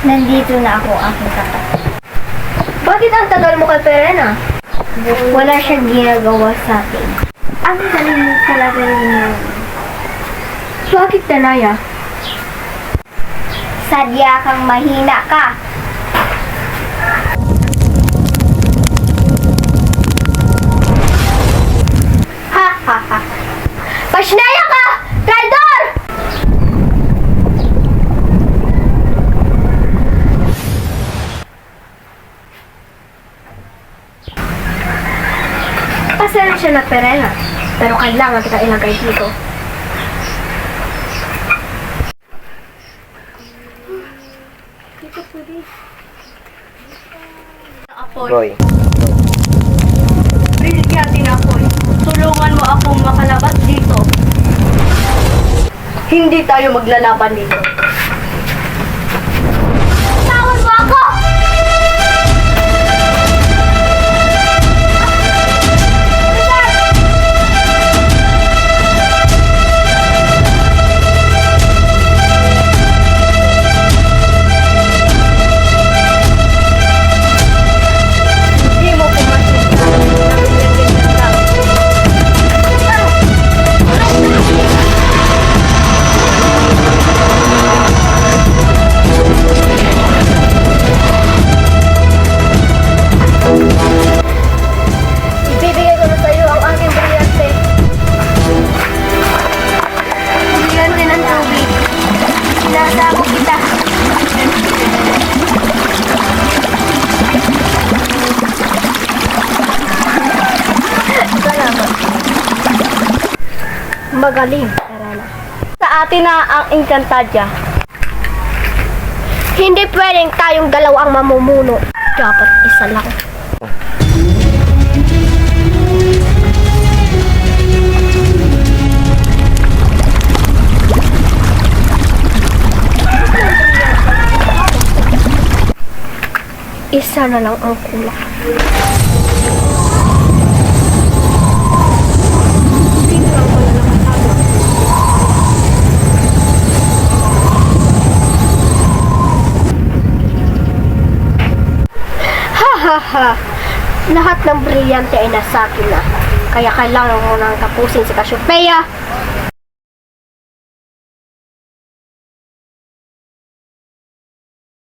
Nandito na ako, aking katapat. Bakit ang tagal mo kay Perena? Wala siyang ginagawa sa akin. Ang galing mo talaga niya. Bakit, Danaya? Sadya kang mahina ka. Ha ha ha. Pasnaya ka! Traidor! Pasensya na, Perena. Pero kailangan kita ilagay dito. Apoy. Roy. Brilyantin Apoy. Tulungan mo akong makalabas dito. Hindi tayo maglalaban dito. Tawan mo ako! Hindi mo pumasok. Ibibigay ko na sa iyo ang aking brilyante. Brilyante ng tubig. Sinasako kita. Salamat. Magaling, Perena. Sa atin na ang Encantadia. Hindi pwedeng tayong dalawa ang mamumuno. Dapat isa lang. Isa na lang ang kulang. Ha! Lahat ng brilyante ay nasa akin na. Kaya kailangan ko nang tapusin si Cassiopeia